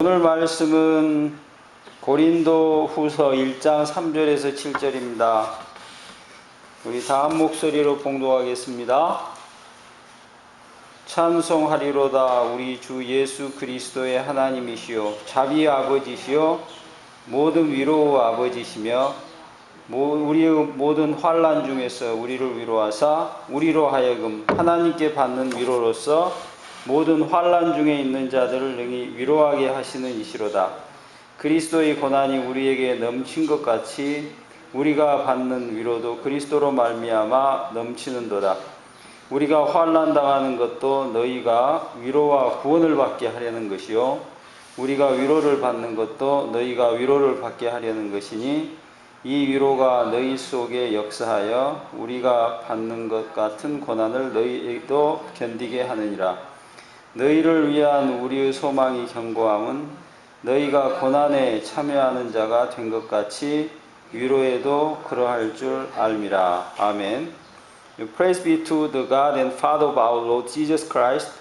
오늘 말씀은 고린도 후서 1장 3절에서 7절입니다. 우리 다 한 목소리로 봉독하겠습니다. 찬송하리로다. 우리 주 예수 그리스도의 하나님이시요 자비의 아버지시요 모든 위로의 아버지시며 우리의 모든 환난 중에서 우리를 위로하사 우리로 하여금 하나님께 받는 위로로서 모든 환난 중에 있는 자들을 능히 위로하게 하시는 이시로다. 그리스도의 고난이 우리에게 넘친 것 같이 우리가 받는 위로도 그리스도로 말미암아 넘치는도다. 우리가 환난 당하는 것도 너희가 위로와 구원을 받게 하려는 것이요 우리가 위로를 받는 것도 너희가 위로를 받게 하려는 것이니 이 위로가 너희 속에 역사하여 우리가 받는 것 같은 고난을 너희도 견디게 하느니라. 너희를 위한 우리의 소망이 견고함은 너희가 고난에 참여하는 자가 된 것 같이 위로에도 그러할 줄 알미라. 아멘. Praise be to the God and Father of our Lord Jesus Christ,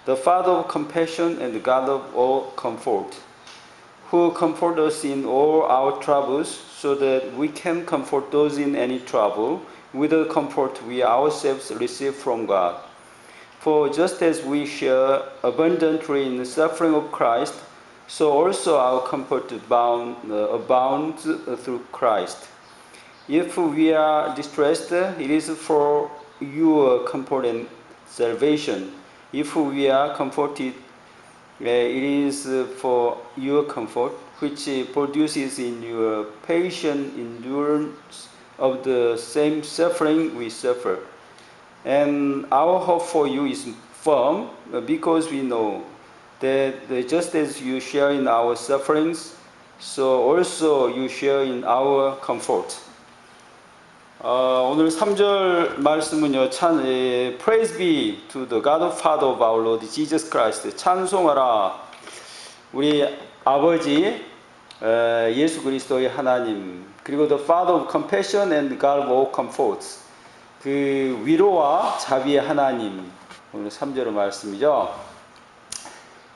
the Father of compassion and the God of all comfort, who comfort us in all our troubles, so that we can comfort those in any trouble with the comfort we ourselves receive from God. For just as we share abundantly in the suffering of Christ, so also our comfort abounds through Christ. If we are distressed, it is for your comfort and salvation. If we are comforted, it is for your comfort, which produces in you patient endurance of the same suffering we suffer. And our hope for you is firm, because we know that just as you share in our sufferings, so also you share in our comfort. 오늘 3절 말씀은요, Praise be to the God and Father of our Lord Jesus Christ. 찬송하라. 우리 아버지 예수 그리스도의 하나님, 그리고 the Father of compassion and God of all comforts. 그 위로와 자비의 하나님. 오늘 3절의 말씀이죠.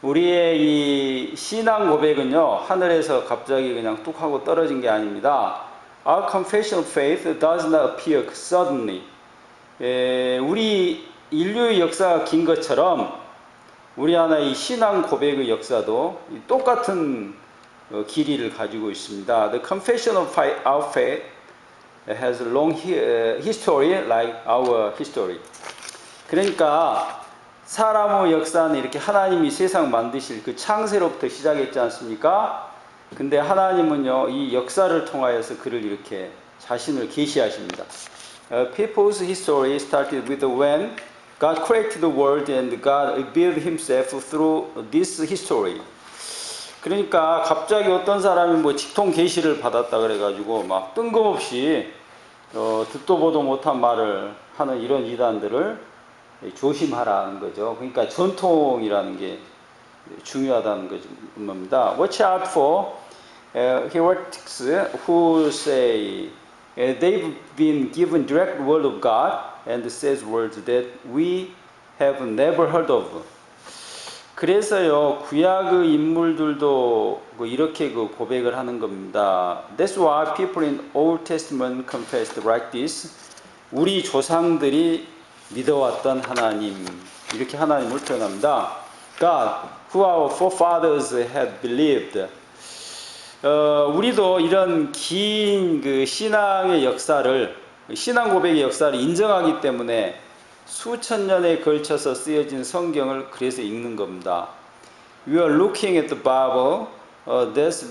우리의 이 신앙 고백은요, 하늘에서 갑자기 그냥 뚝 하고 떨어진 게 아닙니다. Our confession of faith does not appear suddenly. 우리 인류의 역사가 긴 것처럼 우리 하나의 이 신앙 고백의 역사도 똑같은 길이를 가지고 있습니다. The confession of our faith has a long history like our history. 그러니까 사람의 역사는 이렇게 하나님이 세상 만드실 그 창세로부터 시작했지 않습니까? 근데 하나님은요, 이 역사를 통하여서 그를 이렇게 자신을 계시하십니다. People's history started with when God created the world and God revealed himself through this history. 그러니까 갑자기 어떤 사람이 뭐 직통 계시를 받았다 그래가지고 막 뜬금없이 듣도 보도 못한 말을 하는 이런 이단들을 조심하라는 거죠. 그러니까 전통이라는 게 중요하다는 겁니다. Watch out for heretics who say they've been given direct word of God and says words that we have never heard of. 그래서요, 구약의 인물들도 이렇게 고백을 하는 겁니다. That's why people in Old Testament confessed like this. 우리 조상들이 믿어왔던 하나님, 이렇게 하나님을 표현합니다. God, who our forefathers had believed. 우리도 이런 긴 그 신앙의 역사를, 신앙 고백의 역사를 인정하기 때문에 수천 년에 걸쳐서 쓰여진 성경을 그래서 읽는 겁니다. We are looking at the Bible that's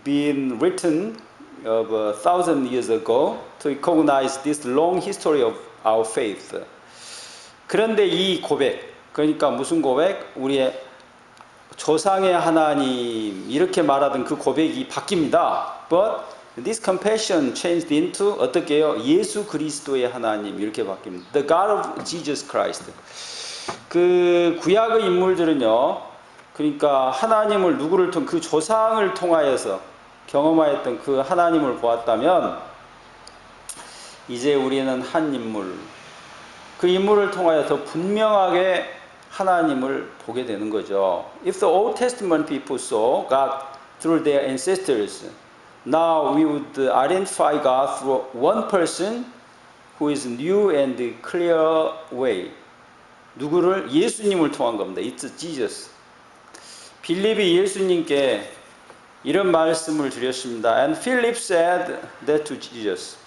been written of 1,000 years ago to recognize this long history of our faith. 그런데 이 고백, 그러니까 무슨 고백? 우리의 조상의 하나님, 이렇게 말하던 그 고백이 바뀝니다. But this confession changed into 어떻게 해요? 예수 그리스도의 하나님, 이렇게 바뀝니다. The God of Jesus Christ. 그 구약의 인물들은요, 그러니까 하나님을 누구를 통해, 그 조상을 통하여서 경험하였던 그 하나님을 보았다면, 이제 우리는 한 인물, 그 인물을 통하여 더 분명하게 하나님을 보게 되는 거죠. If the Old Testament people saw God through their ancestors, now we would identify God through one person who is new and clear way. 누구를? 예수님을 통한 겁니다. It's Jesus. 빌립이 예수님께 이런 말씀을 드렸습니다. And Philip said that to Jesus.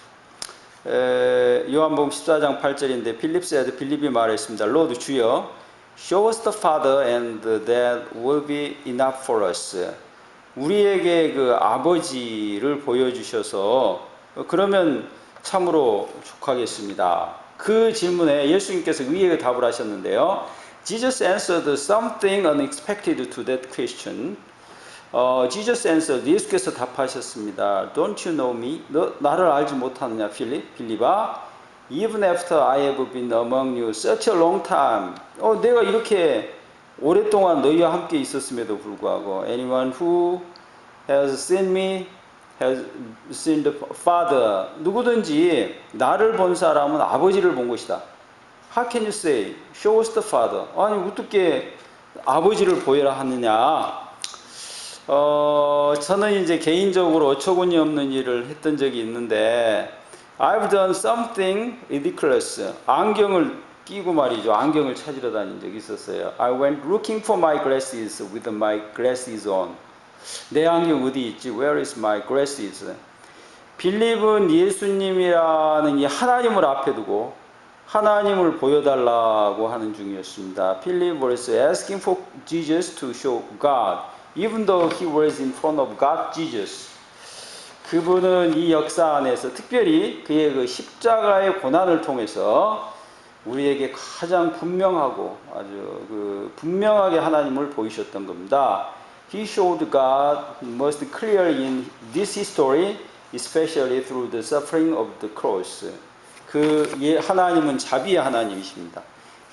요한복음 14장 8절인데 빌립이 말했습니다. Lord 주여, show us the Father and that will be enough for us. 우리에게 그 아버지를 보여주셔서 그러면 참으로 족하겠습니다. 그 질문에 예수님께서 의외의 답을 하셨는데요. Jesus answered something unexpected to that question. Jesus answered, 예수께서 답하셨습니다. Don't you know me? 너 나를 알지 못하느냐, 빌립아? Even after I have been among you such a long time. 내가 이렇게 오랫동안 너희와 함께 있었음에도 불구하고 anyone who has seen me has seen the Father. 누구든지 나를 본 사람은 아버지를 본 것이다. How can you say, show us the Father? 아니 어떻게 아버지를 보여라 하느냐? 저는 이제 개인적으로 어처구니 없는 일을 했던 적이 있는데 I've done something ridiculous. 안경을 끼고 말이죠. 안경을 찾으러 다닌 적이 있었어요. I went looking for my glasses with my glasses on. 내 안경 어디 있지? Where is my glasses? 빌립은 예수님이라는 이 하나님을 앞에 두고 하나님을 보여달라고 하는 중이었습니다. Philip was asking for Jesus to show God, even though he was in front of God, Jesus. 그분은 이 역사 안에서 특별히 그의 그 십자가의 고난을 통해서 우리에게 가장 분명하고 아주 분명하게 하나님을 보이셨던 겁니다. He showed God most clear in this history, especially through the suffering of the cross. 하나님은 자비의 하나님이십니다.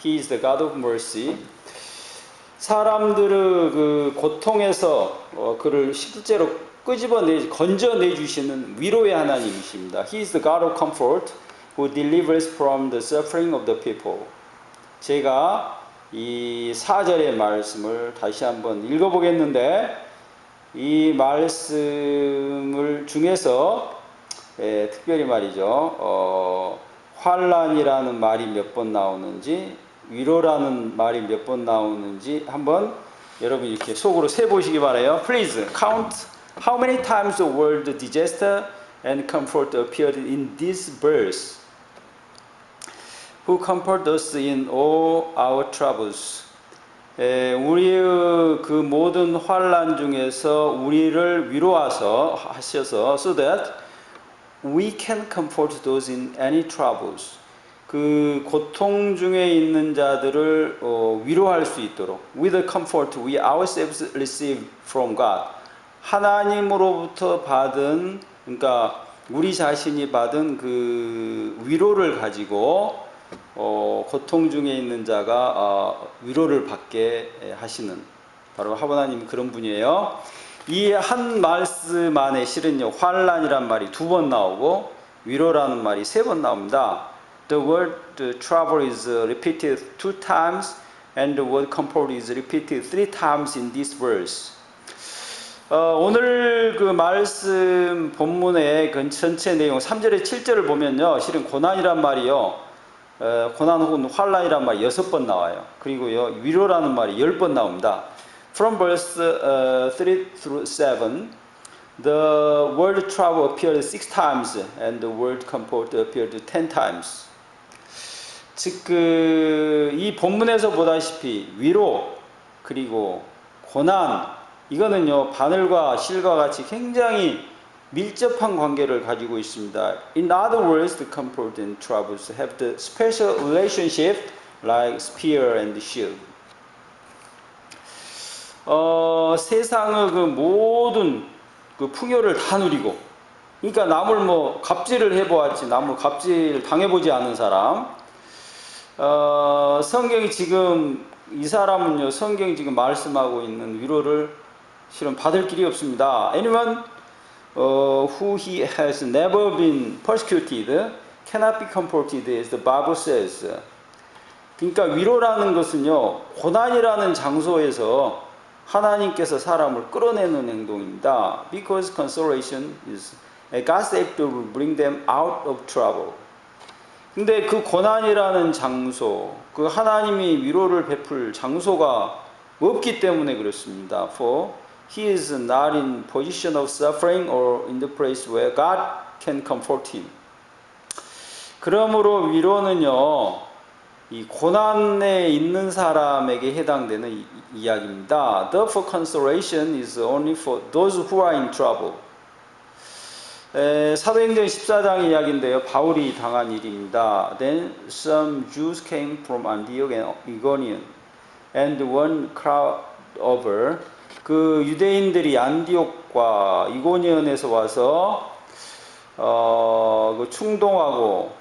He is the God of mercy. 사람들의 그 고통에서 그를 실제로 건져내 주시는 위로의 하나님이십니다. He is the God of comfort who delivers from the suffering of the people. 제가 이 4절의 말씀을 다시 한번 읽어보겠는데 이 말씀을 중에서 특별히 말이죠. 환난이라는 말이 몇 번 나오는지 위로라는 말이 몇 번 나오는지 한번 여러분 이렇게 속으로 세보시기 바라요. Please count how many times the word disaster and comfort appeared in this verse. Who comfort us in all our troubles. 우리의 그 모든 환난 중에서 우리를 위로하셔서 so that we can comfort those in any troubles. 그 고통 중에 있는 자들을 위로할 수 있도록 with the comfort we ourselves receive from God. 하나님으로부터 받은 그러니까 우리 자신이 받은 그 위로를 가지고 고통 중에 있는 자가 위로를 받게 하시는 바로 하나님이 그런 분이에요. 이 한 말씀 안에 실은요 환난이란 말이 2번 나오고 위로라는 말이 3번 나옵니다. The word trouble is repeated 2 times and the word comfort is repeated 3 times in this verse. 오늘 그 말씀 본문의 그 전체 내용 3절에 7절을 보면요 실은 고난이란 말이요 고난 혹은 환난이란 말이 6번 나와요. 그리고요 위로라는 말이 10번 나옵니다. From verse 3 through 7, the word trouble appeared 6 times and the word comfort appeared 10 times. 즉 이 본문에서 보다시피 위로 그리고 고난 이거는요 바늘과 실과 같이 굉장히 밀접한 관계를 가지고 있습니다. In other words, the comfort and troubles have the special relationship like spear and shield. 세상의 그 모든 그 풍요를 다 누리고, 그러니까 남을 뭐 갑질을 해보았지, 남을 갑질 당해보지 않은 사람. 성경이 지금 이 사람은요, 성경이 지금 말씀하고 있는 위로를 실은 받을 길이 없습니다. Anyone who he has never been persecuted cannot be comforted, as the Bible says. 그러니까 위로라는 것은요, 고난이라는 장소에서 하나님께서 사람을 끌어내는 행동입니다. Because consolation is God's act to bring them out of trouble. 근데 그 고난이라는 장소, 그 하나님이 위로를 베풀 장소가 없기 때문에 그렇습니다. For he is not in position of suffering or in the place where God can comfort him. 그러므로 위로는요, 이 고난에 있는 사람에게 해당되는 이야기입니다. Therefore, consolation is only for those who are in trouble. 사도행전 14장 이야기인데요. 바울이 당한 일입니다. Then some Jews came from Antioch and Iconium, and one crowd over. 그 유대인들이 안디옥과 이고니온에서 와서 충동하고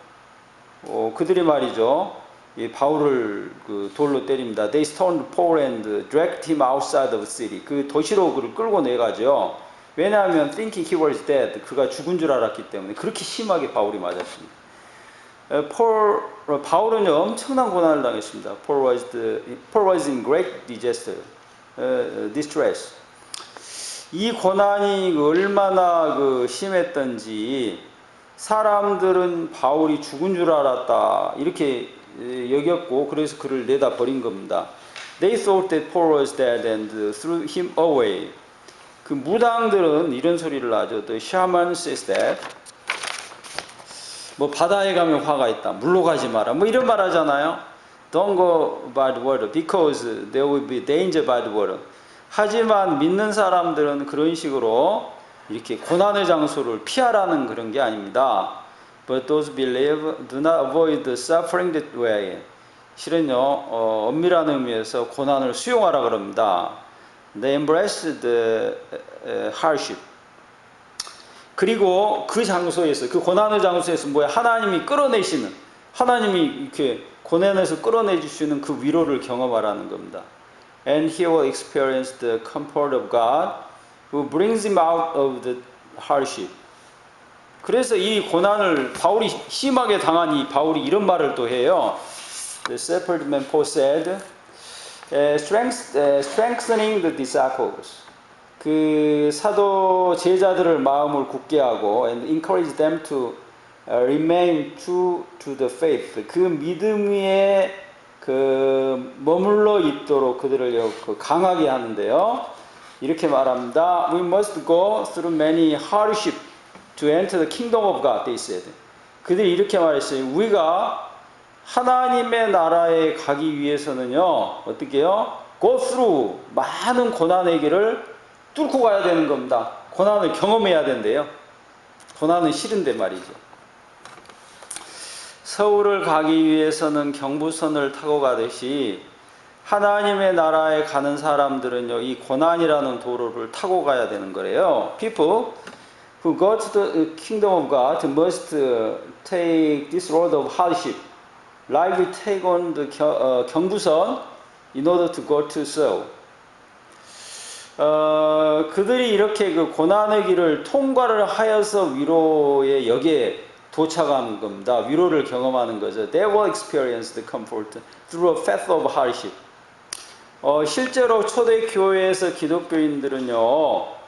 그들이 말이죠. 이 바울을 그 돌로 때립니다. They stoned Paul and dragged him outside of the city. 그 도시로 그를 끌고 내가죠. 왜냐하면 thinking he was dead. 그가 죽은 줄 알았기 때문에 그렇게 심하게 바울이 맞았습니다. 바울은요 엄청난 고난을 당했습니다. Paul was in great distress. 이 고난이 얼마나 심했던지 사람들은 바울이 죽은 줄 알았다 이렇게 여겼고 그래서 그를 내다 버린 겁니다. They thought that Paul was dead and threw him away. 그 무당들은 이런 소리를 하죠. The shaman says that 뭐 바다에 가면 화가 있다. 물로 가지 마라. 뭐 이런 말 하잖아요. Don't go by the water because there will be danger by the water. 하지만 믿는 사람들은 그런 식으로 이렇게 고난의 장소를 피하라는 그런 게 아닙니다. But those believe do not avoid the suffering that way. 실은요, 엄밀한 의미에서 고난을 수용하라 그럽니다. They embrace the hardship. 그리고 그 장소에서, 그 고난의 장소에서 뭐야? 하나님이 끌어내시는, 하나님이 이렇게 고난에서 끌어내주시는 그 위로를 경험하라는 겁니다. And he will experience the comfort of God who brings him out of the hardship. 그래서 이 고난을 바울이 심하게 당한 이 바울이 이런 말을 또 해요. The shepherd man Paul said, strengthening the disciples. 그 사도 제자들을 마음을 굳게 하고 and encourage them to remain true to the faith. 그 믿음 위에 머물러 있도록 그들을 강하게 하는데요. 이렇게 말합니다. We must go through many hardship to enter the kingdom of God, they said. 그들이 이렇게 말했어요. 우리가 하나님의 나라에 가기 위해서는요, 어떻게 해요? Go through 많은 고난의 길을 뚫고 가야 되는 겁니다. 고난을 경험해야 된대요. 고난은 싫은데 말이죠. 서울을 가기 위해서는 경부선을 타고 가듯이 하나님의 나라에 가는 사람들은요, 이 고난이라는 도로를 타고 가야 되는 거래요. People who go to the kingdom of God must take this road of hardship. Like we take on the 경부선 in order to go to Seoul. 그들이 이렇게 그 고난의 길을 통과를 하여서 위로의 역에 도착하는 겁니다. 위로를 경험하는 거죠. They will experience the comfort through a path of hardship. 실제로 초대교회에서 기독교인들은요,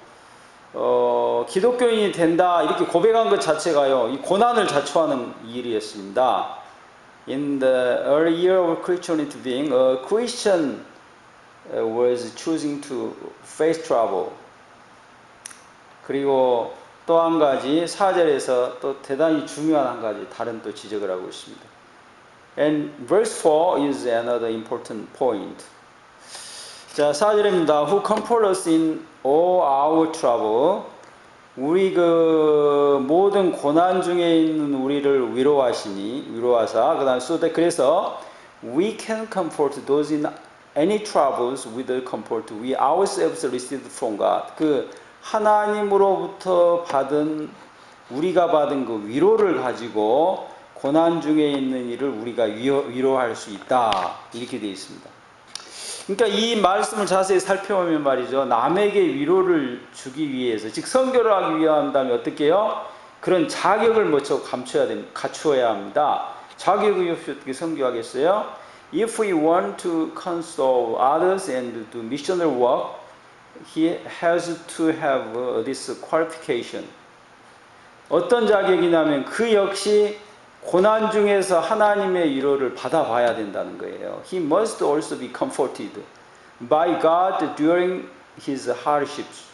기독교인이 된다 이렇게 고백한 것 자체가요, 이 고난을 자초하는 일이었습니다. In the early year of Christianity being, a Christian was choosing to face trouble. 그리고 또 한 가지 4절에서 또 대단히 중요한 한 가지 다른 또 지적을 하고 있습니다. And verse 4 is another important point. 자, 4절입니다. Who comfort us in all our trouble. 우리 그 모든 고난 중에 있는 우리를 위로하사 그다음 so that 그래서 we can comfort those in any troubles with the comfort we ourselves received from God. 그 하나님으로부터 우리가 받은 그 위로를 가지고 고난 중에 있는 이를 우리가 위로할 수 있다. 이렇게 되어 있습니다. 그러니까 이 말씀을 자세히 살펴보면 말이죠. 남에게 위로를 주기 위해서, 즉 선교를 하기 위한다면 어떻게 해요? 그런 자격을 갖추어야 합니다. 자격이 없이 어떻게 선교하겠어요? if we want to console others and do missional work, he has to have this qualification. 어떤 자격이냐면 그 역시 고난 중에서 하나님의 위로를 받아봐야 된다는 거예요. He must also be comforted by God during his hardships.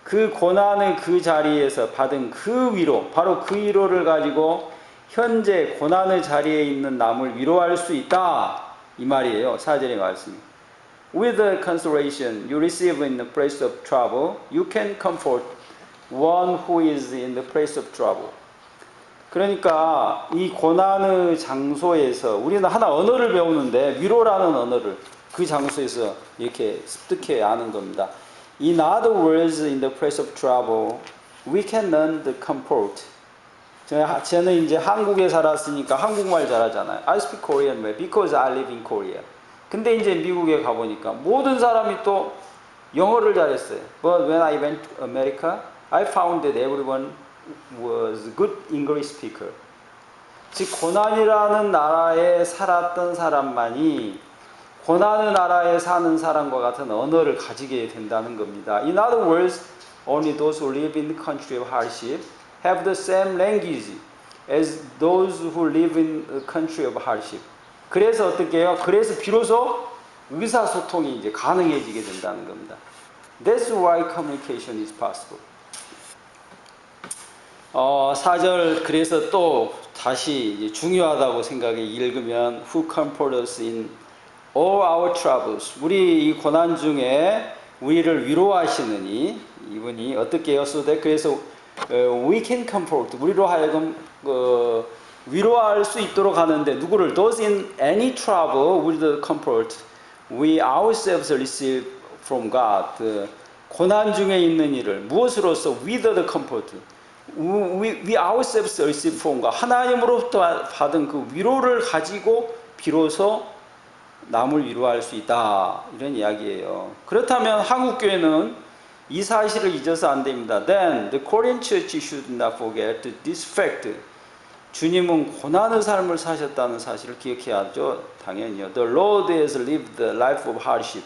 그 고난의 그 자리에서 받은 그 위로, 바로 그 위로를 가지고 현재 고난의 자리에 있는 남을 위로할 수 있다. 이 말이에요. 4절의 말씀이. With the consolation you receive in the place of trouble, you can comfort one who is in the place of trouble. 그러니까 이 고난의 장소에서 우리는 하나 언어를 배우는데 위로라는 언어를 그 장소에서 이렇게 습득해 아는 겁니다. In other words, in the place of trouble, we can learn the comfort. 저는 이제 한국에 살았으니까 한국말 잘하잖아요. I speak Korean well because I live in Korea. 근데 이제 미국에 가보니까 모든 사람이 또 영어를 잘했어요. But when I went to America, I found that everyone was good English speaker. 즉 고난이라는 나라에 살았던 사람만이 고난의 나라에 사는 사람과 같은 언어를 가지게 된다는 겁니다. In other words, only those who live in the country of hardship have the same language as those who live in the country of hardship. 그래서 어떻게 해요? 그래서 비로소 의사소통이 이제 가능해지게 된다는 겁니다. That's why communication is possible. 4절 그래서 또 다시 이제 중요하다고 생각해 읽으면 Who comfort us in all our troubles. 우리 이 고난 중에 우리를 위로하시느니 이분이 어떻게 해요? 그래서 we can comfort 우리로 하여금 위로할 수 있도록 하는데 누구를? Those in any trouble with the comfort we ourselves receive from God. 고난 중에 있는 이를 무엇으로써? With the comfort we ourselves receive from God. 하나님으로부터 받은 그 위로를 가지고 비로소 남을 위로할 수 있다. 이런 이야기예요. 그렇다면 한국교회는 이 사실을 잊어서 안 됩니다. Then the Korean church should not forget this fact. 주님은 고난의 삶을 사셨다는 사실을 기억해야죠. 당연히요. The Lord has lived the life of hardship.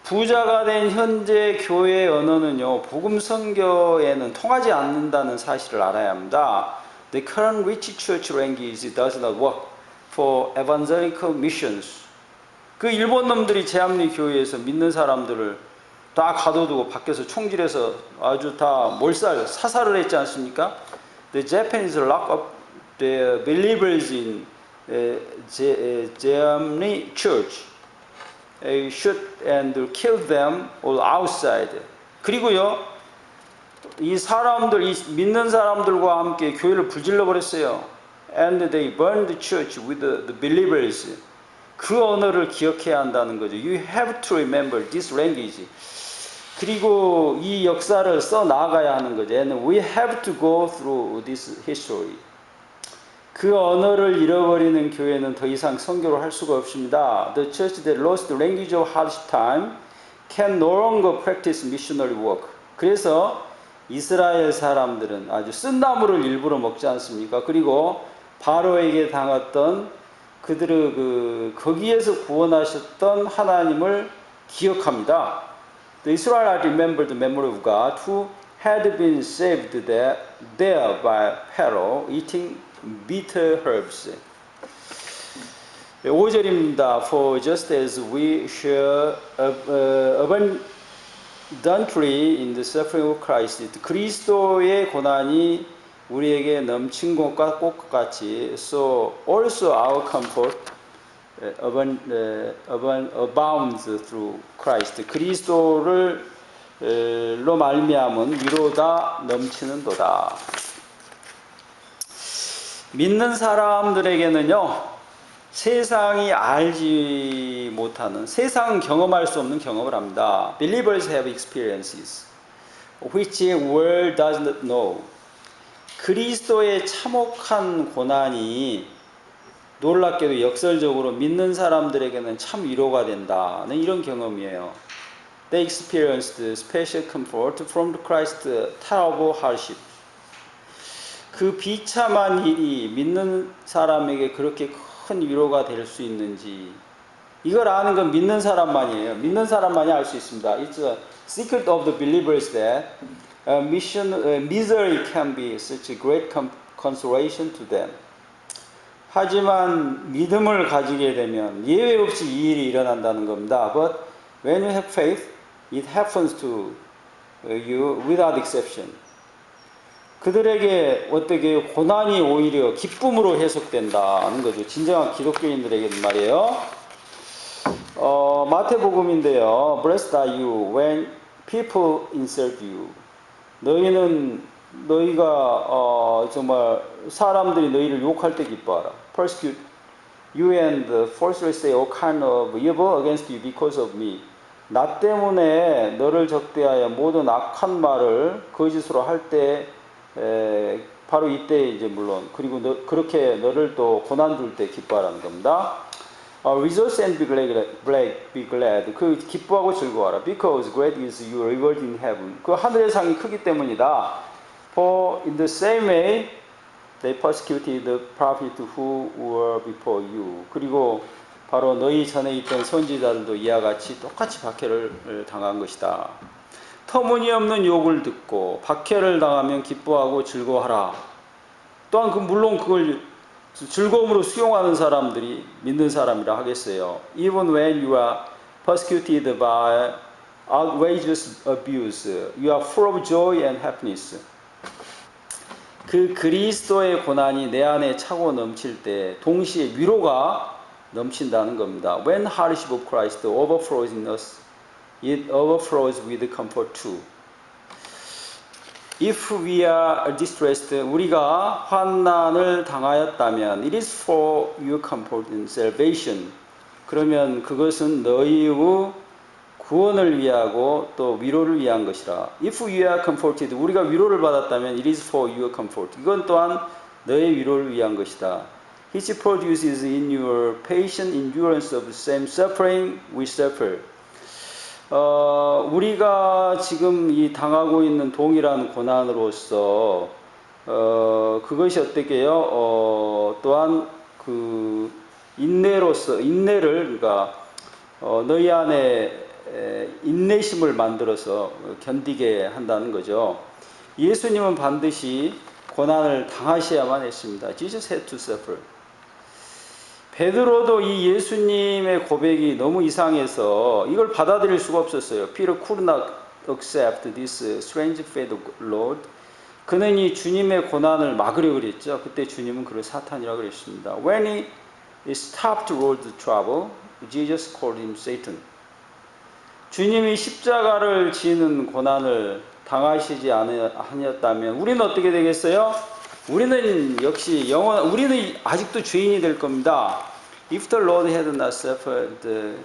부자가 된 현재 교회의 언어는요, 복음 선교에는 통하지 않는다는 사실을 알아야 합니다. The current rich church language does not work for evangelical missions. 그 일본 놈들이 제암리 교회에서 믿는 사람들을 다 가둬두고 밖에서 총질해서 아주 다 사살을 했지 않습니까? The Japanese lock up the believers in 제암리 church. shoot and kill them all outside. 그리고요, 이 사람들, 이 믿는 사람들과 함께 교회를 불질러 버렸어요. And they burned the church with the believers. 그 언어를 기억해야 한다는 거죠. You have to remember this language. 그리고 이 역사를 써 나가야 하는 거죠. And we have to go through this history. 그 언어를 잃어버리는 교회는 더 이상 선교를 할 수가 없습니다. The church that lost the language of hardship time can no longer practice missionary work. 그래서 이스라엘 사람들은 아주 쓴나물을 일부러 먹지 않습니까? 그리고 바로에게 당했던 그들의 거기에서 구원하셨던 하나님을 기억합니다. The Israelites remembered the memory of God who had been saved there by Pharaoh eating bitter herbs. 5절입니다. For just as we share abundantly in the suffering of Christ, 그리스도의 고난이 우리에게 넘친 것과 똑같이 so also our comfort abounds through Christ. 그리스도로 말미암은 위로가 넘치는도다. 믿는 사람들에게는요, 세상이 알지 못하는, 세상은 경험할 수 없는 경험을 합니다. Believers have experiences which the world does not know. 그리스도의 참혹한 고난이 놀랍게도 역설적으로 믿는 사람들에게는 참 위로가 된다는 이런 경험이에요. They experienced special comfort from Christ's terrible hardship. 그 비참한 일이 믿는 사람에게 그렇게 큰 위로가 될 수 있는지 이걸 아는 건 믿는 사람만이에요. 믿는 사람만이 알 수 있습니다. It's a secret of the believers that misery can be such a great consolation to them. 하지만 믿음을 가지게 되면 예외 없이 이 일이 일어난다는 겁니다. But when you have faith, it happens to you without exception. 그들에게 어떻게 고난이 오히려 기쁨으로 해석된다는 거죠. 진정한 기독교인들에게는 말이에요. 마태복음인데요. Blessed are you when people insult you. 너희가 정말 사람들이 너희를 욕할 때 기뻐하라. Persecute you and falsely say all kind of evil against you because of me. 나 때문에 너를 적대하여 모든 악한 말을 거짓으로 할 때 바로 이때 이제 물론 그리고 그렇게 너를 또 고난 줄 때 기뻐하라는 겁니다. Rejoice and be glad. 그 기뻐하고 즐거워하라. Because great is your reward in heaven. 그 하늘의 상이 크기 때문이다. For in the same way they persecuted the prophets who were before you. 그리고 바로 너희 전에 있던 선지자들도 이와 같이 똑같이 박해를 당한 것이다. 터무니없는 욕을 듣고 박해를 당하면 기뻐하고 즐거워하라. 또한 물론 그걸 즐거움으로 수용하는 사람들이 믿는 사람이라 하겠어요. Even when you are persecuted by outrageous abuse, you are full of joy and happiness. 그 그리스도의 고난이 내 안에 차고 넘칠 때 동시에 위로가 넘친다는 겁니다. When hardship of Christ overflows in us, it overflows with comfort too. If we are distressed, 우리가 환난을 당하였다면, it is for your comfort and salvation. 그러면 그것은 너희의 구원을 위하고 또 위로를 위한 것이라. If you are comforted, 우리가 위로를 받았다면, it is for your comfort. 이건 또한 너의 위로를 위한 것이다. Which produces in your patient endurance of the same suffering we suffer. 우리가 지금 이 당하고 있는 동일한 고난으로서 그것이 어떻게요? 또한 그 인내를 그러니까 너희 안에 인내심을 만들어서 견디게 한다는 거죠. 예수님은 반드시 고난을 당하셔야만 했습니다. Jesus had to suffer. 베드로도 이 예수님의 고백이 너무 이상해서 이걸 받아들일 수가 없었어요. Peter could not accept this strange fate of Lord. 그는 이 주님의 고난을 막으려 그랬죠. 그때 주님은 그를 사탄이라고 그랬습니다. When he stopped Lord's trouble, Jesus called him Satan. 주님이 십자가를 지는 고난을 당하시지 아니었다면 우리는 어떻게 되겠어요? 우리는 역시 우리는 아직도 죄인이 될 겁니다. If the Lord had not suffered the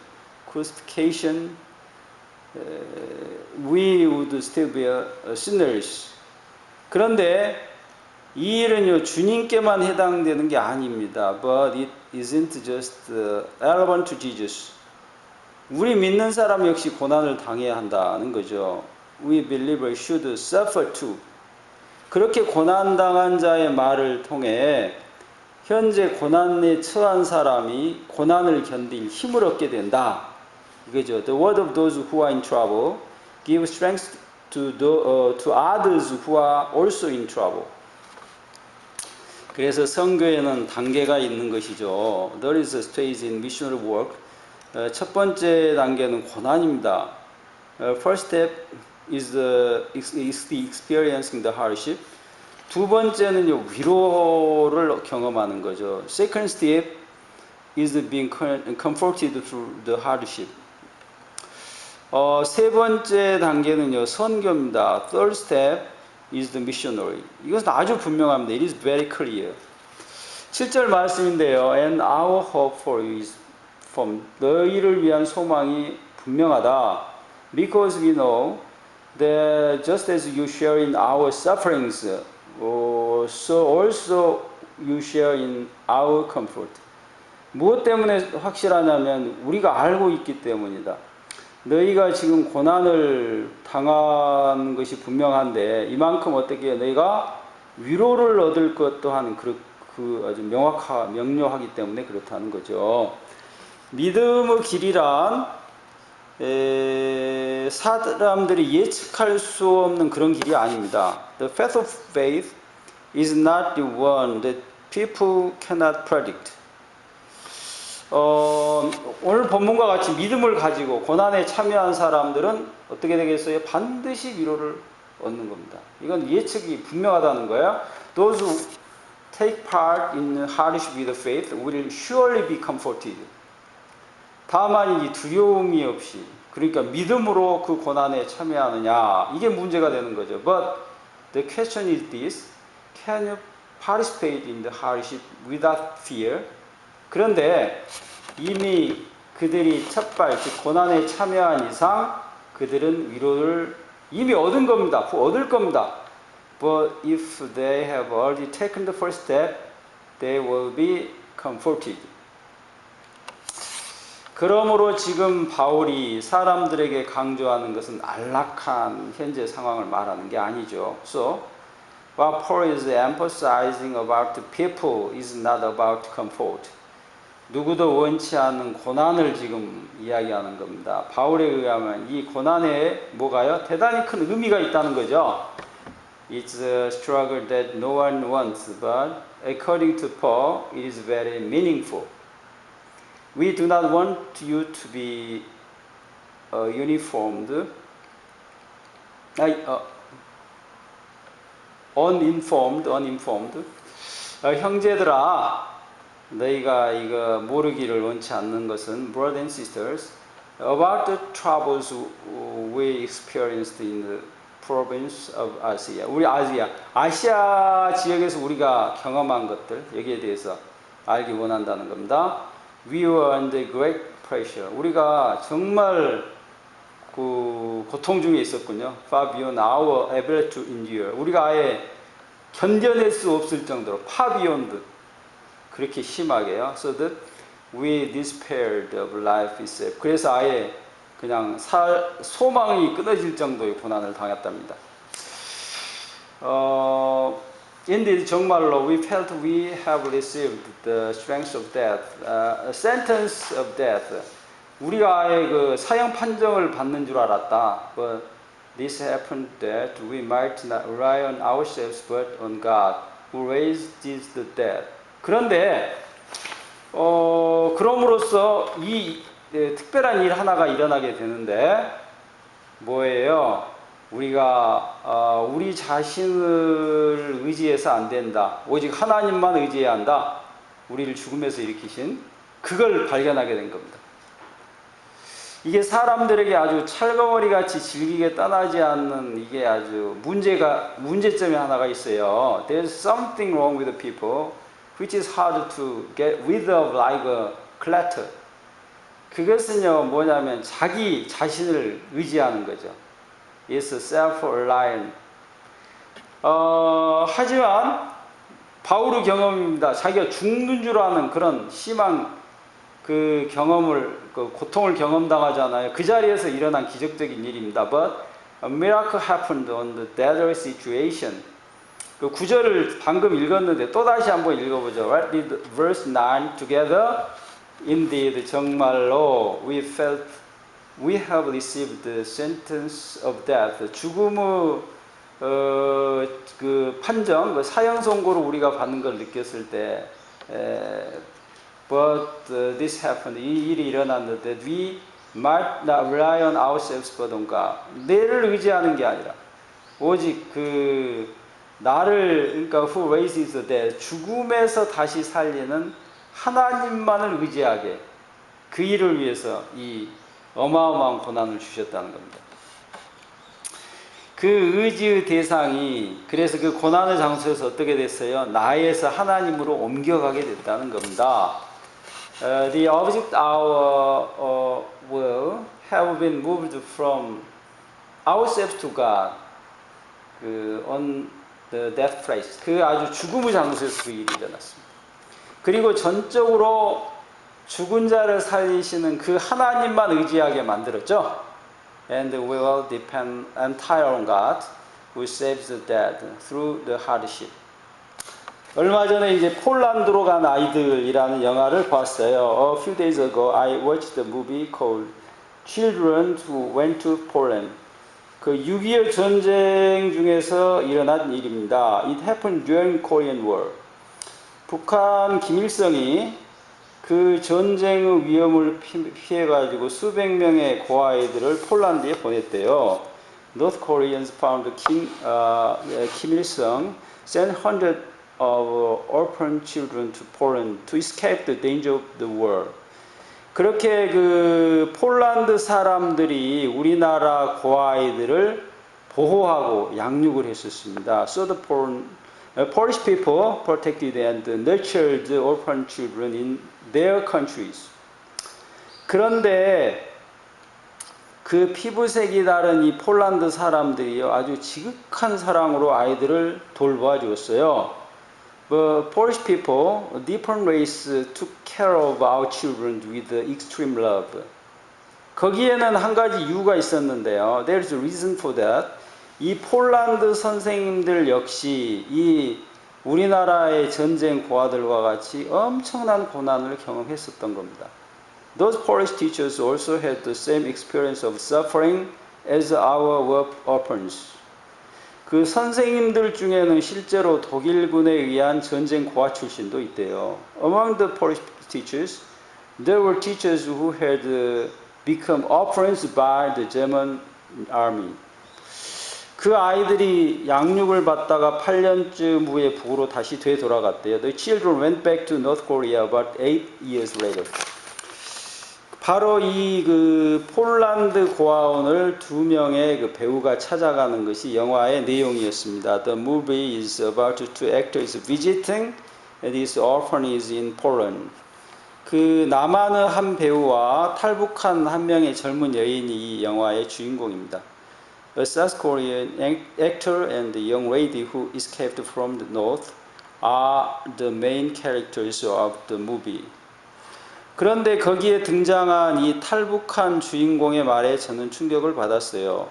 crucifixion, we would still be sinners. 그런데 이 일은요 주님께만 해당되는 게 아닙니다. But it isn't just relevant to Jesus. 우리 믿는 사람 역시 고난을 당해야 한다는 거죠. We believers should suffer too. 그렇게 고난당한 자의 말을 통해 현재 고난에 처한 사람이 고난을 견딜 힘을 얻게 된다. 이거죠. The word of those who are in trouble give strength to others who are also in trouble. 그래서 선교에는 단계가 있는 것이죠. There is a stage in missionary work. 첫 번째 단계는 고난입니다. First step is the experiencing the hardship. 두 번째는요 위로를 경험하는 거죠. Second step is being comforted through the hardship. 세 번째 단계는요 선교입니다. Third step is the missionary. 이것은 아주 분명합니다. It is very clear. 7절 말씀인데요. And our hope for you is from 너희를 위한 소망이 분명하다. Because we know that just as you share in our sufferings, so also you share in our comfort. 무엇 때문에 확실하냐면 우리가 알고 있기 때문이다. 너희가 지금 고난을 당한 것이 분명한데 이만큼 어떻게 너희가 위로를 얻을 것 또한 아주 명료하기 때문에 그렇다는 거죠. 믿음의 길이란 사람들이 예측할 수 없는 그런 길이 아닙니다. The path of faith is not the one that people cannot predict. 오늘 본문과 같이 믿음을 가지고 고난에 참여한 사람들은 어떻게 되겠어요? 반드시 위로를 얻는 겁니다. 이건 예측이 분명하다는 거예요. Those who take part in hardship with faith will surely be comforted. 다만 이 두려움이 없이, 그러니까 믿음으로 그 고난에 참여하느냐, 이게 문제가 되는 거죠. But the question is this: can you participate in the hardship without fear? 그런데 이미 그들이 첫발, 즉 고난에 참여한 이상 그들은 위로를 이미 얻은 겁니다. 얻을 겁니다. But if they have already taken the first step, they will be comforted. 그러므로 지금 바울이 사람들에게 강조하는 것은 안락한 현재 상황을 말하는 게 아니죠. So, what Paul is emphasizing about the people is not about comfort. 누구도 원치 않는 고난을 지금 이야기하는 겁니다. 바울에 의하면 이 고난에 뭐가요? 대단히 큰 의미가 있다는 거죠. It's a struggle that no one wants, but according to Paul, it is very meaningful. We do not want you to be uninformed. 형제들아, 너희가 이거 모르기를 원치 않는 것은, brothers and sisters, about the troubles we experienced in the province of Asia. 우리 아시아 지역에서 우리가 경험한 것들, 여기에 대해서 알기 원한다는 겁니다. We were under great pressure. 우리가 정말 그 고통 중에 있었군요. Far beyond our ability to endure. 우리가 아예 견뎌낼 수 없을 정도로 far beyond, 그렇게 심하게요. So that we despaired of life itself. 그래서 아예 그냥 소망이 끊어질 정도의 고난을 당했답니다. Indeed, 정말로 we felt we have received the strength of death, a sentence of death. 우리가 아예 그 사형 판정을 받는 줄 알았다. But this happened that we might not rely on ourselves but on God, who raised the dead. 그런데 그럼으로써 이 특별한 일 하나가 일어나게 되는데 뭐예요? 우리가 우리 자신을 의지해서 안 된다. 오직 하나님만 의지해야 한다. 우리를 죽음에서 일으키신 그걸 발견하게 된 겁니다. 이게 사람들에게 아주 찰거머리같이 질기게 떠나지 않는 이게 아주 문제점이 하나가 있어요. There's something wrong with the people which is hard to get rid of like a clutter. 그것은요 뭐냐면 자기 자신을 의지하는 거죠. It's self-reliant. 하지만 바울의 경험입니다. 자기가 죽는 줄 아는 그런 심한 그 경험을, 그 고통을 경험당하잖아요. 그 자리에서 일어난 기적적인 일입니다. But a miracle happened on the deadly situation. 그 구절을 방금 읽었는데 또 다시 한번 읽어보죠. Right? Read verse 9 together. Indeed, 정말로 we felt we have received the sentence of death. 죽음의 그 판정, 그 사형 선고를 우리가 받는 걸 느꼈을 때, but this happened. 이 일이 일어났는데 we might not rely on ourselves but on God. 내를 의지하는 게 아니라 오직 그 나를, 그러니까 who raises the dead, 죽음에서 다시 살리는 하나님만을 의지하게, 그 일을 위해서 이 어마어마한 고난을 주셨다는 겁니다. 그 의지의 대상이 그래서 그 고난의 장소에서 어떻게 됐어요? 나에서 하나님으로 옮겨가게 됐다는 겁니다. The object our will have been moved from ourselves to God. On the death place. 그 아주 죽음의 장소에서 그 일이 일어났습니다. 그리고 전적으로 죽은 자를 살리시는 그 하나님만 의지하게 만들었죠. And we will depend entirely on God, who saves the dead through the hardship. 얼마 전에 이제 폴란드로 간 아이들이라는 영화를 봤어요. A few days ago, I watched a movie called Children Who Went to Poland. 그 6.25 전쟁 중에서 일어난 일입니다. It happened during Korean War. 북한 김일성이 그 전쟁의 위험을 피해가지고 수백 명의 고아이들을 폴란드에 보냈대요. North Koreans found Kim Il-sung sent hundreds of orphan children to Poland to escape the danger of the war. 그렇게 그 폴란드 사람들이 우리나라 고아이들을 보호하고 양육을 했었습니다. So the Polish people protected and nurtured orphan children in their countries. 그런데 그 피부색이 다른 이 폴란드 사람들이요 아주 지극한 사랑으로 아이들을 돌봐 주었어요. The Polish people, a different race, took care of our children with extreme love. 거기에는 한 가지 이유가 있었는데요. There's a reason for that. 이 폴란드 선생님들 역시 이 우리나라의 전쟁 고아들과 같이 엄청난 고난을 경험했었던 겁니다. Those Polish teachers also had the same experience of suffering as our orphans. 그 선생님들 중에는 실제로 독일군에 의한 전쟁 고아 출신도 있대요. Among the Polish teachers, there were teachers who had become orphans by the German army. 그 아이들이 양육을 받다가 8년쯤 후에 북으로 다시 되돌아갔대요. The children went back to North Korea about 8 years later. 바로 이 그 폴란드 고아원을 두 명의 그 배우가 찾아가는 것이 영화의 내용이었습니다. The movie is about two actors visiting this orphanage in Poland. 그 남한의 한 배우와 탈북한 한 명의 젊은 여인이 이 영화의 주인공입니다. A South Korean actor and the young lady who escaped from the north are the main characters of the movie. 그런데 거기에 등장한 이 탈북한 주인공의 말에 저는 충격을 받았어요.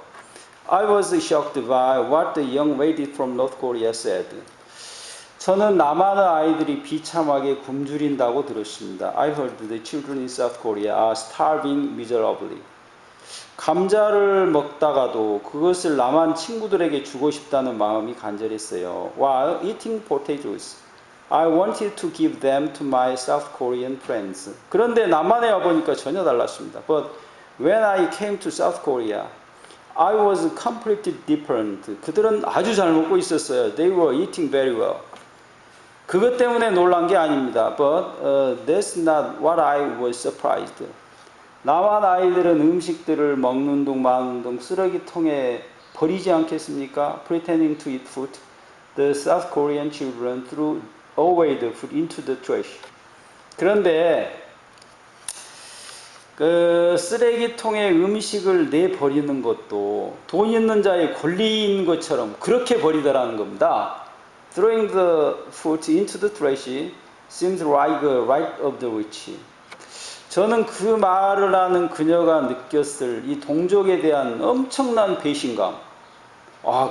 I was shocked by what the young lady from North Korea said. 저는 남한의 아이들이 비참하게 굶주린다고 들었습니다. I heard the children in South Korea are starving miserably. 감자를 먹다가도 그것을 남한 친구들에게 주고 싶다는 마음이 간절했어요. While eating potatoes, I wanted to give them to my South Korean friends. 그런데 남한에 와보니까 전혀 달랐습니다. But when I came to South Korea, I was completely different. 그들은 아주 잘 먹고 있었어요. They were eating very well. 그것 때문에 놀란 게 아닙니다. But that's not what I was surprised. 남한 아이들은 음식들을 먹는 둥 마는 둥 쓰레기통에 버리지 않겠습니까? Pretending to eat food. The South Korean children threw away the food into the trash. 그런데 그 쓰레기통에 음식을 내버리는 것도 돈 있는 자의 권리인 것처럼 그렇게 버리더라는 겁니다. Throwing the food into the trash seems like a right of the rich. 저는 그 말을 하는 그녀가 느꼈을 이 동족에 대한 엄청난 배신감.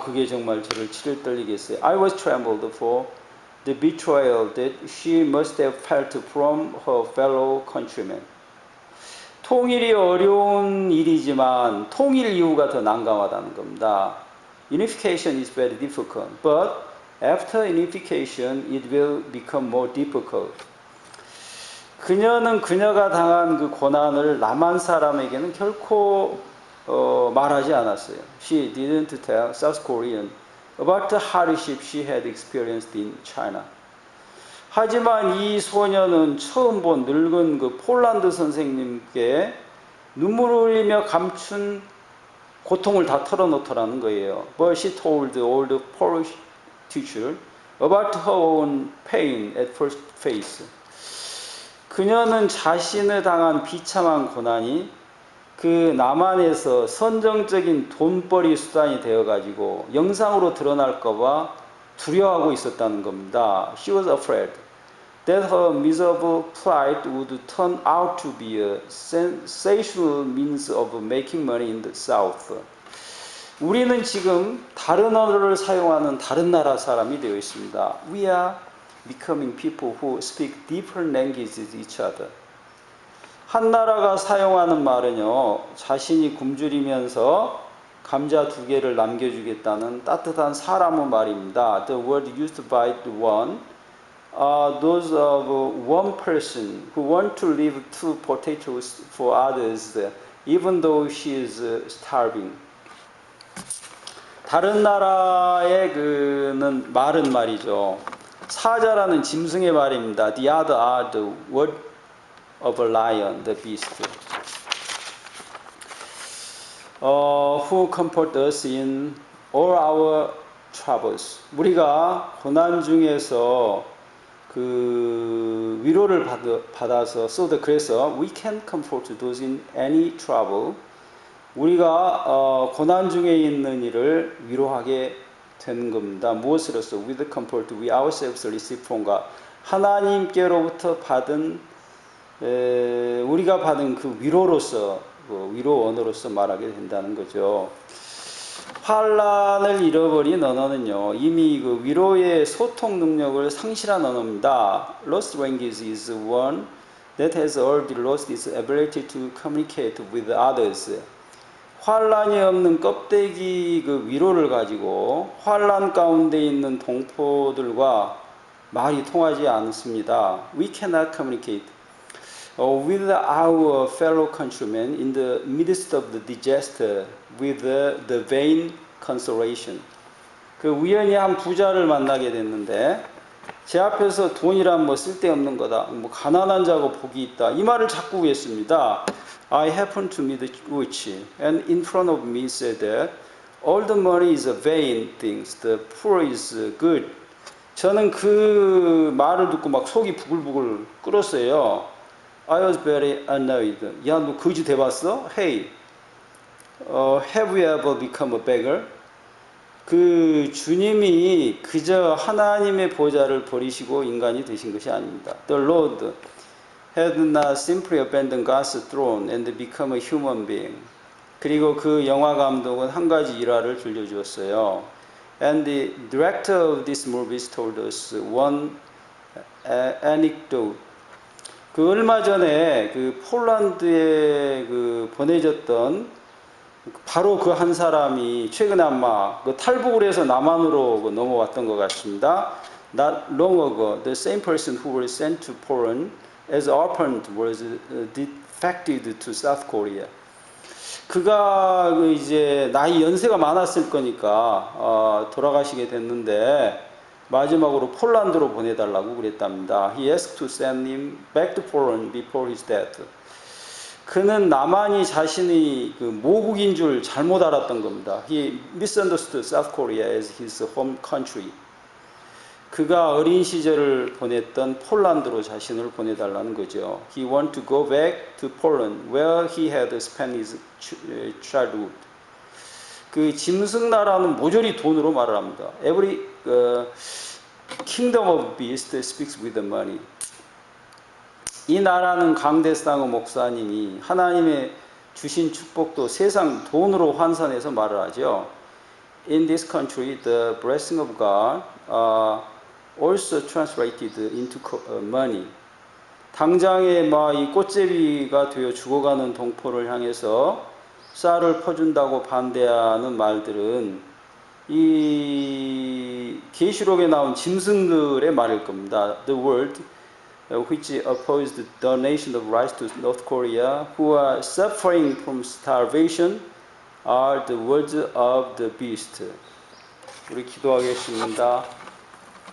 그게 정말 저를 치를 떨리게 했어요. I was trembled for the betrayal that she must have felt from her fellow countrymen. 통일이 어려운 일이지만 통일 이후가 더 난감하다는 겁니다. Unification is very difficult, but after unification it will become more difficult. 그녀는 그녀가 당한 그 고난을 남한 사람에게는 결코 말하지 않았어요. She didn't tell South Korean about the hardship she had experienced in China. 하지만 이 소녀는 처음 본 늙은 그 폴란드 선생님께 눈물을 흘리며 감춘 고통을 다 털어놓더라는 거예요. But she told the old Polish teacher about her own pain at first face. 그녀는 자신의 당한 비참한 고난이 그 남한에서 선정적인 돈벌이 수단이 되어가지고 영상으로 드러날까봐 두려워하고 있었다는 겁니다. She was afraid that her miserable plight would turn out to be a sensational means of making money in the South. 우리는 지금 다른 언어를 사용하는 다른 나라 사람이 되어 있습니다. We are becoming people who speak different languages each other. 한 나라가 사용하는 말은요, 자신이 굶주리면서 감자 2개를 남겨주겠다는 따뜻한 사람의 말입니다. The word used by the one are those of one person who want to leave 2 potatoes for others, even though she is starving. 다른 나라의 그는 말은 말이죠. 사자라는 짐승의 말입니다. The other are the word of a lion, the beast. Who comfort us in all our troubles. 우리가 고난 중에서 그 위로를 받아서 그래서 we can comfort those in any trouble. 우리가 고난 중에 있는 이를 위로하게 되는 겁니다. 무엇으로써? With the comfort we ourselves receive from God. 하나님께로부터 받은 우리가 받은 그 위로로서 위로 언어로서 말하게 된다는 거죠. 환란을 잃어버린 언어는요, 이미 그 위로의 소통 능력을 상실한 언어입니다. Lost language is one that has already lost its ability to communicate with others. 환란이 없는 껍데기 그 위로를 가지고 환란 가운데 있는 동포들과 말이 통하지 않습니다. We cannot communicate with our fellow countrymen in the midst of the disaster with the vain consolation. 그 우연히 한 부자를 만나게 됐는데 제 앞에서 돈이란 뭐 쓸데없는 거다, 뭐 가난한 자고 복이 있다, 이 말을 자꾸 했습니다. I happened to meet the rich, and in front of me said that all the money is a vain things, the poor is good. 저는 그 말을 듣고 막 속이 부글부글 끓었어요. I was very annoyed. 야, 너 거지 돼봤어? Hey, have you ever become a beggar? 그 주님이 그저 하나님의 보좌를 버리시고 인간이 되신 것이 아닙니다. The Lord had not simply abandoned God's throne and become a human being. 그리고 그 영화 감독은 한 가지 일화를 들려주었어요. And the director of this movie told us one anecdote. 그 얼마 전에 그 폴란드에 그 보내졌던 바로 그 한 사람이 최근에 아마 그 탈북을 해서 남한으로 그 넘어왔던 것 같습니다. Not long ago, the same person who was sent to Poland as orphan was defected to South Korea. 그가 그 이제 나이 연세가 많았을 거니까 돌아가시게 됐는데 마지막으로 폴란드로 보내달라고 그랬답니다. He asked to send him back to Poland before his death. 그는 남한이 자신이 그 모국인 줄 잘못 알았던 겁니다. He misunderstood South Korea as his home country. 그가 어린 시절을 보냈던 폴란드로 자신을 보내달라는 거죠. He wanted to go back to Poland, where he had spent his childhood. 그 짐승나라는 모조리 돈으로 말을 합니다. Every kingdom of beast speaks with the money. 이 나라는 강대상의 목사님이 하나님의 주신 축복도 세상 돈으로 환산해서 말을 하죠. In this country, the blessing of God also translated into money. 당장에 막 이 꽃제비가 되어 죽어가는 동포를 향해서 쌀을 퍼준다고 반대하는 말들은 이 계시록에 나온 짐승들의 말일 겁니다. The word which opposed the donation of rice to North Korea, who are suffering from starvation, are the words of the beast. 우리 기도하겠습니다.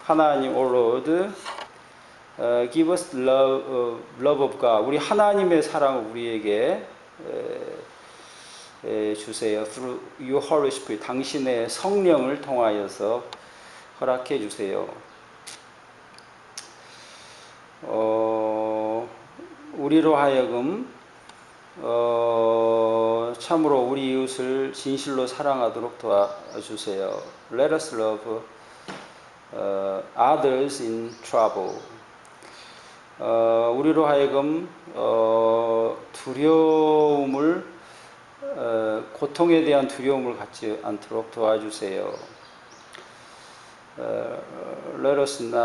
하나님, O Lord, give us love of God. 우리 하나님의 사랑을 우리에게 주세요. Through your Holy Spirit, 당신의 성령을 통하여서 허락해 주세요. 우리로 하여금 참으로 우리 이웃을 진실로 사랑하도록 도와주세요. Let us love others in trouble. 우리로 하여금 두려움을 고통에 대한 두려움을 갖지 않도록 도와주세요. Let us not